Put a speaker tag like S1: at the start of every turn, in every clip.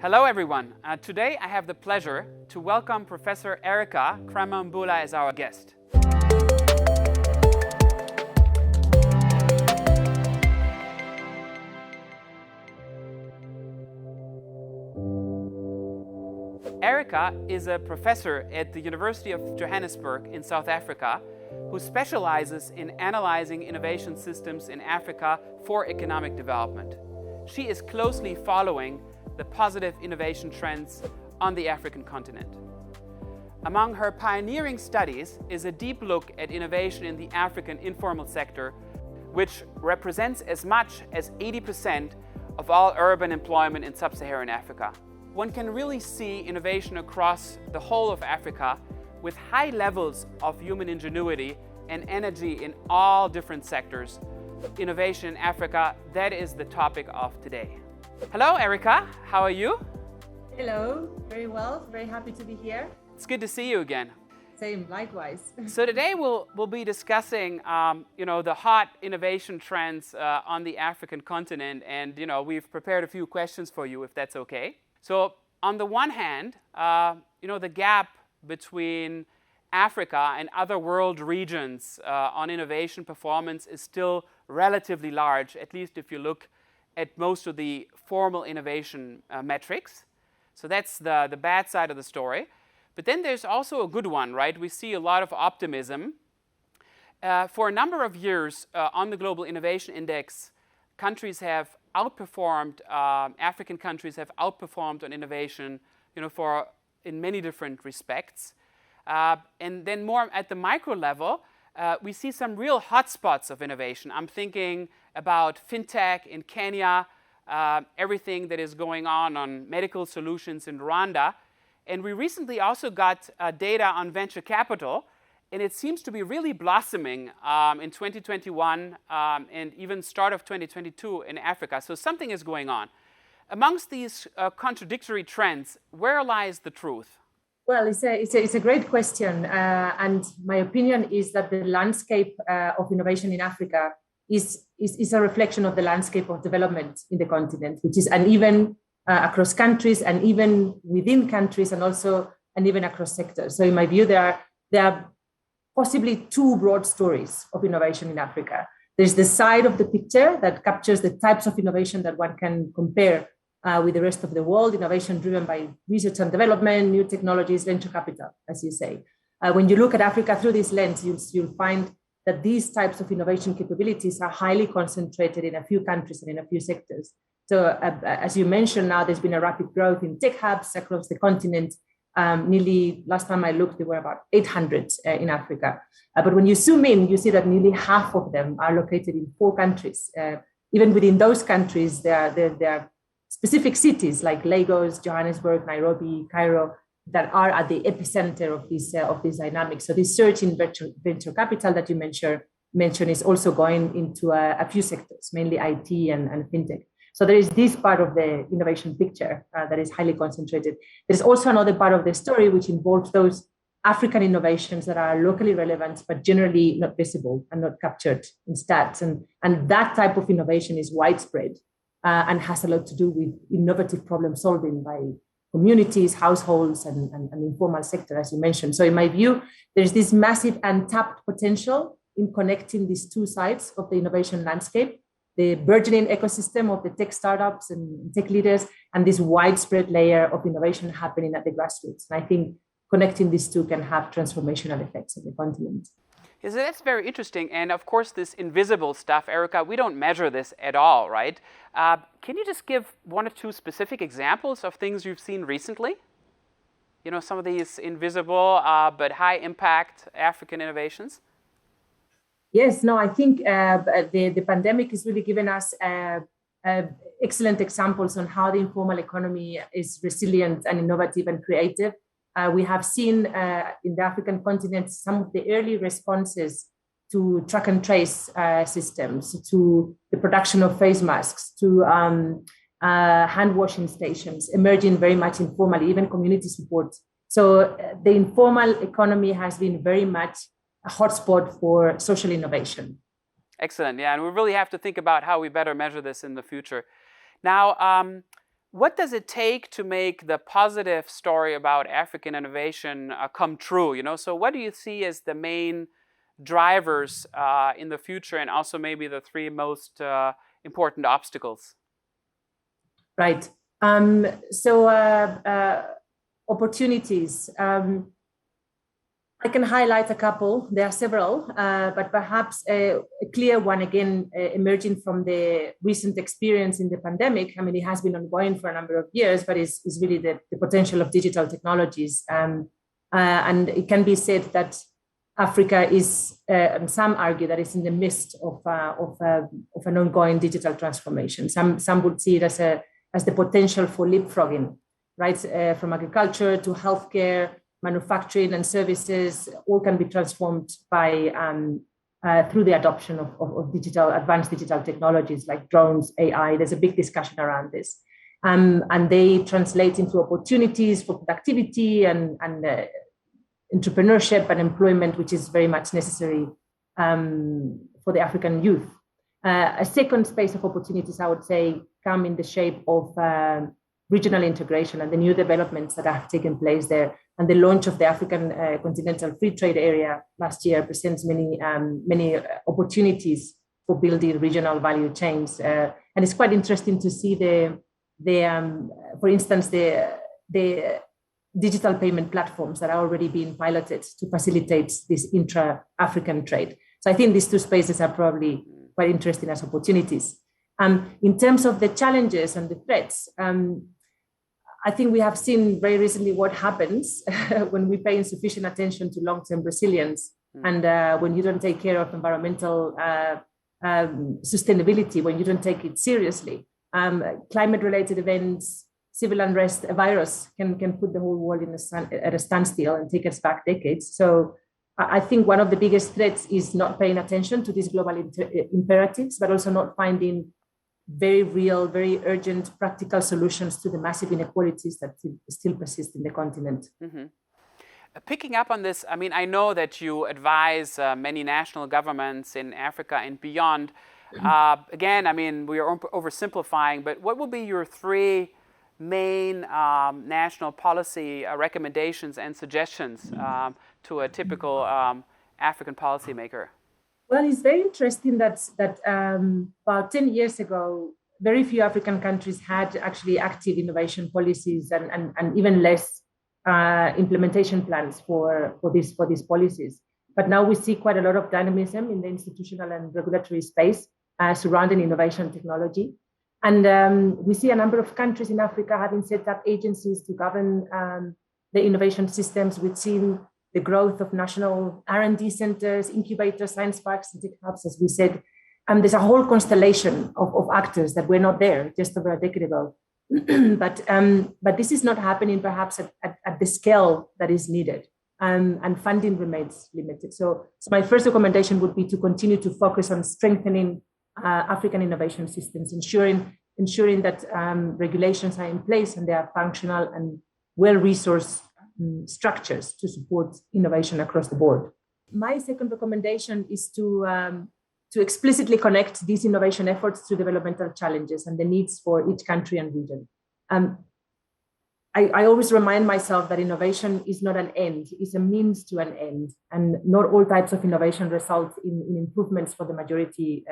S1: Hello everyone. Today I have the pleasure to welcome Professor Erika Kraemer-Mbula as our guest. Erika is a professor at the University of Johannesburg in South Africa who specializes in analyzing innovation systems in Africa for economic development. She is closely following the positive innovation trends on the African continent. Among her pioneering studies is a deep look at innovation in the African informal sector, which represents as much as 80% of all urban employment in Sub-Saharan Africa. One can really see innovation across the whole of Africa with high levels of human ingenuity and energy in all different sectors. Innovation in Africa, that is the topic of today. Hello, Erika. How are you?
S2: Hello. Very well. Very happy to be here.
S1: It's good to see you again.
S2: Same, likewise.
S1: So today we'll be discussing, the hot innovation trends on the African continent, and we've prepared a few questions for you, if that's okay. So on the one hand, the gap between Africa and other world regions on innovation performance is still relatively large, at least if you look at most of the formal innovation metrics. So that's the bad side of the story. But then there's also a good one, right? We see a lot of optimism. For a number of years on the Global Innovation Index, countries have outperformed, African countries have outperformed on innovation, in many different respects. And then more at the micro level, we see some real hotspots of innovation. I'm thinking about fintech in Kenya, everything that is going on medical solutions in Rwanda. And we recently also got data on venture capital, and it seems to be really blossoming in 2021 and even start of 2022 in Africa. So something is going on. Amongst these contradictory trends, where lies the truth?
S2: Well, it's a great question. And my opinion is that the landscape of innovation in Africa is a reflection of the landscape of development in the continent, which is uneven across countries and even within countries and even across sectors. So in my view, there are possibly two broad stories of innovation in Africa. There's the side of the picture that captures the types of innovation that one can compare with the rest of the world, innovation driven by research and development, new technologies, venture capital, as you say. When you look at Africa through this lens, you'll find that these types of innovation capabilities are highly concentrated in a few countries and in a few sectors. So as you mentioned, now there's been a rapid growth in tech hubs across the continent. Nearly, last time I looked, there were about 800 in Africa. But when you zoom in, you see that nearly half of them are located in 4 countries. Even within those countries, there are specific cities like Lagos, Johannesburg, Nairobi, Cairo, that are at the epicenter of this dynamic. So this surge in venture capital that you mentioned is also going into a few sectors, mainly IT and fintech. So there is this part of the innovation picture that is highly concentrated. There's also another part of the story which involves those African innovations that are locally relevant, but generally not visible and not captured in stats. And that type of innovation is widespread and has a lot to do with innovative problem solving by communities, households, and informal sector, as you mentioned. So in my view, there's this massive untapped potential in connecting these two sides of the innovation landscape, the burgeoning ecosystem of the tech startups and tech leaders, and this widespread layer of innovation happening at the grassroots. And I think connecting these two can have transformational effects on the continent.
S1: Yes, that's very interesting. And of course, this invisible stuff, Erika, we don't measure this at all, right? Can you just give one or two specific examples of things you've seen recently? Some of these invisible but high impact African innovations?
S2: Yes, no, I think the pandemic has really given us excellent examples on how the informal economy is resilient and innovative and creative. We have seen in the African continent some of the early responses to track and trace systems, to the production of face masks, to hand washing stations, emerging very much informally, even community support. So the informal economy has been very much a hotspot for social innovation.
S1: Excellent. Yeah, and we really have to think about how we better measure this in the future. Now, what does it take to make the positive story about African innovation come true? So what do you see as the main drivers in the future, and also maybe the three most important obstacles?
S2: Right. Opportunities. I can highlight a couple. There are several, but perhaps a clear one, again, emerging from the recent experience in the pandemic. I mean, it has been ongoing for a number of years, but is really the potential of digital technologies. And it can be said that Africa is, and some argue that it's in the midst of an ongoing digital transformation. Some would see it as the potential for leapfrogging, right? From agriculture to healthcare, manufacturing and services, all can be transformed by through the adoption of advanced digital technologies like drones, AI. There's a big discussion around this. And they translate into opportunities for productivity and entrepreneurship and employment, which is very much necessary for the African youth. A second space of opportunities, I would say, come in the shape of regional integration and the new developments that have taken place there. And the launch of the African Continental Free Trade Area last year presents many opportunities for building regional value chains. And it's quite interesting to see for instance, the digital payment platforms that are already being piloted to facilitate this intra-African trade. So I think these two spaces are probably quite interesting as opportunities. In terms of the challenges and the threats, I think we have seen very recently what happens when we pay insufficient attention to long-term resilience and when you don't take care of environmental sustainability, when you don't take it seriously. Climate-related events, civil unrest, a virus can put the whole world at a standstill and take us back decades. So I think one of the biggest threats is not paying attention to these global imperatives, but also not finding very real, very urgent, practical solutions to the massive inequalities that still persist in the continent.
S1: Mm-hmm. Picking up on this, I mean, I know that you advise many national governments in Africa and beyond. Again, I mean, we are oversimplifying, but what will be your three main national policy recommendations and suggestions to a typical African policymaker?
S2: Well, it's very interesting that about 10 years ago, very few African countries had actually active innovation policies and even less implementation plans for these policies. But now we see quite a lot of dynamism in the institutional and regulatory space surrounding innovation technology. And we see a number of countries in Africa having set up agencies to govern the innovation systems. We've seen the growth of national R&D centers, incubators, science parks, and tech hubs, as we said. There's a whole constellation of actors that were not there just over a decade ago. But this is not happening perhaps at the scale that is needed. And funding remains limited. So my first recommendation would be to continue to focus on strengthening African innovation systems, ensuring that regulations are in place and they are functional and well-resourced structures to support innovation across the board. My second recommendation is to explicitly connect these innovation efforts to developmental challenges and the needs for each country and region. I always remind myself that innovation is not an end, it's a means to an end. And not all types of innovation result in improvements for the majority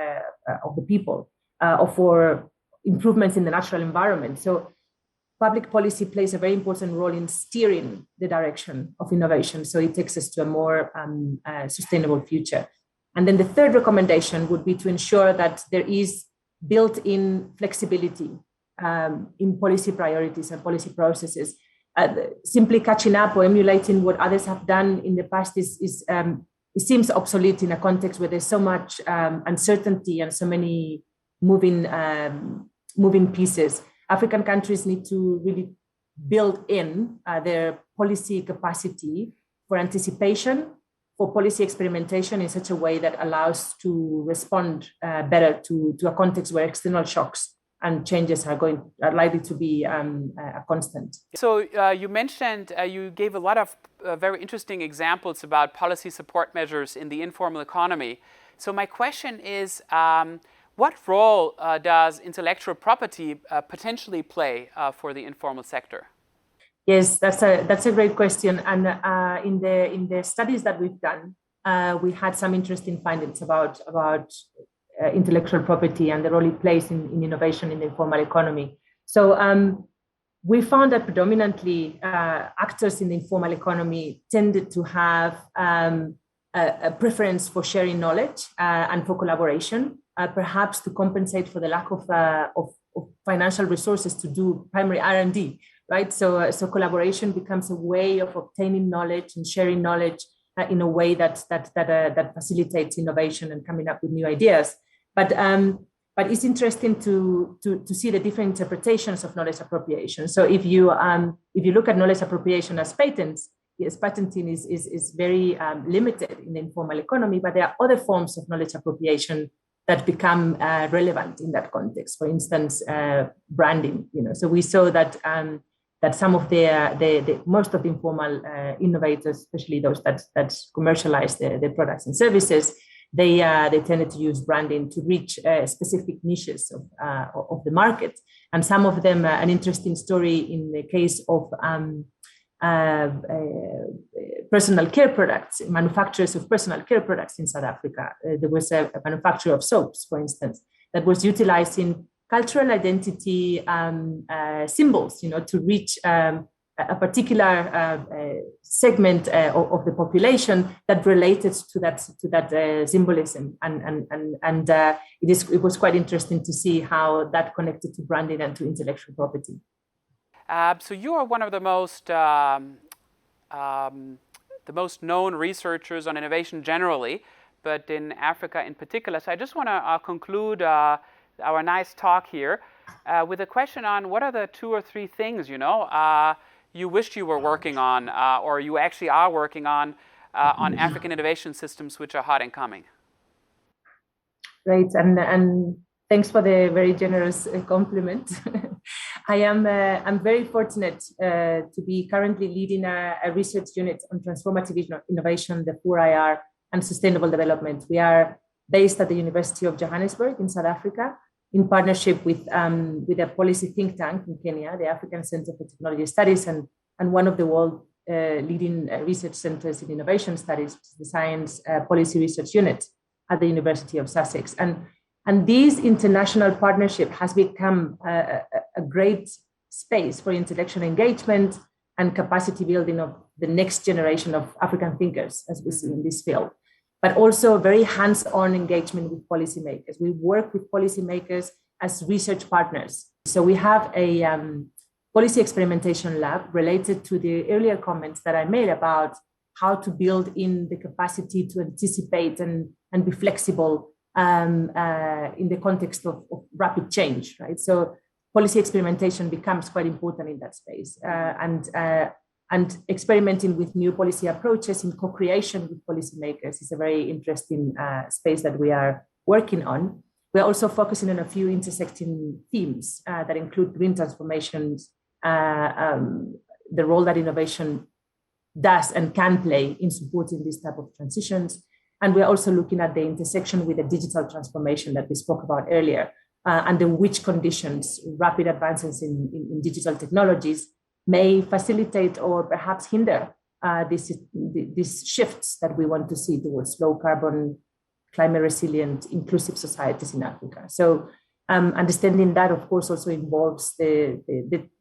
S2: of the people or for improvements in the natural environment. So public policy plays a very important role in steering the direction of innovation. So it takes us to a more sustainable future. And then the third recommendation would be to ensure that there is built-in flexibility in policy priorities and policy processes. Simply catching up or emulating what others have done in the past it seems obsolete in a context where there's so much uncertainty and so many moving pieces. African countries need to really build in their policy capacity for anticipation, for policy experimentation in such a way that allows to respond better to a context where external shocks and changes are likely to be a constant.
S1: So you mentioned, you gave a lot of very interesting examples about policy support measures in the informal economy. So my question is, What role does intellectual property potentially play for the informal sector?
S2: Yes, that's a great question. And in the studies that we've done, we had some interesting findings about intellectual property and the role it plays in innovation in the informal economy. So we found that predominantly actors in the informal economy tended to have a preference for sharing knowledge and for collaboration, perhaps to compensate for the lack of financial resources to do primary R&D, right? So collaboration becomes a way of obtaining knowledge and sharing knowledge in a way that facilitates innovation and coming up with new ideas. But it's interesting to see the different interpretations of knowledge appropriation. So if you look at knowledge appropriation as patents, yes, patenting is very limited in the informal economy, but there are other forms of knowledge appropriation that become relevant in that context. For instance, branding. So we saw that some of the most of the informal innovators, especially those that commercialize their products and services, they tended to use branding to reach specific niches of the market. And some of them, an interesting story in the case of personal care products, manufacturers of personal care products in South Africa. There was a manufacturer of soaps, for instance, that was utilizing cultural identity symbols, to reach a particular segment of the population that related to that symbolism, and it was quite interesting to see how that connected to branding and to intellectual property.
S1: So you are one of the most known researchers on innovation generally, but in Africa in particular. So I just want to conclude our nice talk here with a question on what are the 2 or 3 things you wished you were working on, or you actually are working on African innovation systems which are hot and coming.
S2: Great, and thanks for the very generous compliment. I'm very fortunate to be currently leading a research unit on transformative innovation, the 4IR, and sustainable development. We are based at the University of Johannesburg in South Africa, in partnership with a policy think tank in Kenya, the African Center for Technology Studies, and one of the world leading research centers in innovation studies, which is the Science Policy Research Unit at the University of Sussex. And this international partnership has become a great space for intellectual engagement and capacity building of the next generation of African thinkers, as we see in this field, but also very hands-on engagement with policymakers. We work with policymakers as research partners. So we have a policy experimentation lab related to the earlier comments that I made about how to build in the capacity to anticipate and be flexible in the context of rapid change, right? So policy experimentation becomes quite important in that space, and experimenting with new policy approaches in co-creation with policymakers is a very interesting space that we are working on. We're also focusing on a few intersecting themes that include green transformations, the role that innovation does and can play in supporting these type of transitions. And we're also looking at the intersection with the digital transformation that we spoke about earlier, and in which conditions rapid advances in digital technologies may facilitate or perhaps hinder these shifts that we want to see towards low carbon, climate resilient, inclusive societies in Africa. So understanding that, of course, also involves the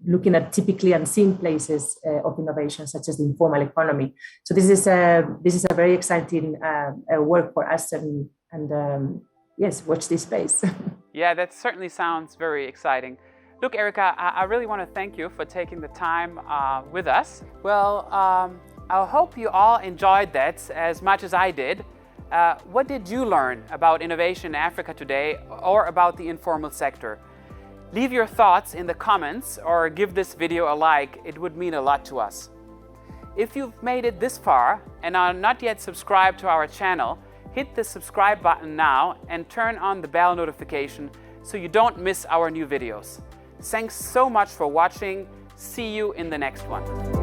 S2: looking at typically unseen places of innovation, such as the informal economy. So this is a very exciting work for us, and yes, watch this space.
S1: Yeah, that certainly sounds very exciting. Look, Erika, I really want to thank you for taking the time with us. Well, I hope you all enjoyed that as much as I did. What did you learn about innovation in Africa today, or about the informal sector? Leave your thoughts in the comments or give this video a like. It would mean a lot to us. If you've made it this far and are not yet subscribed to our channel, hit the subscribe button now and turn on the bell notification so you don't miss our new videos. Thanks so much for watching. See you in the next one.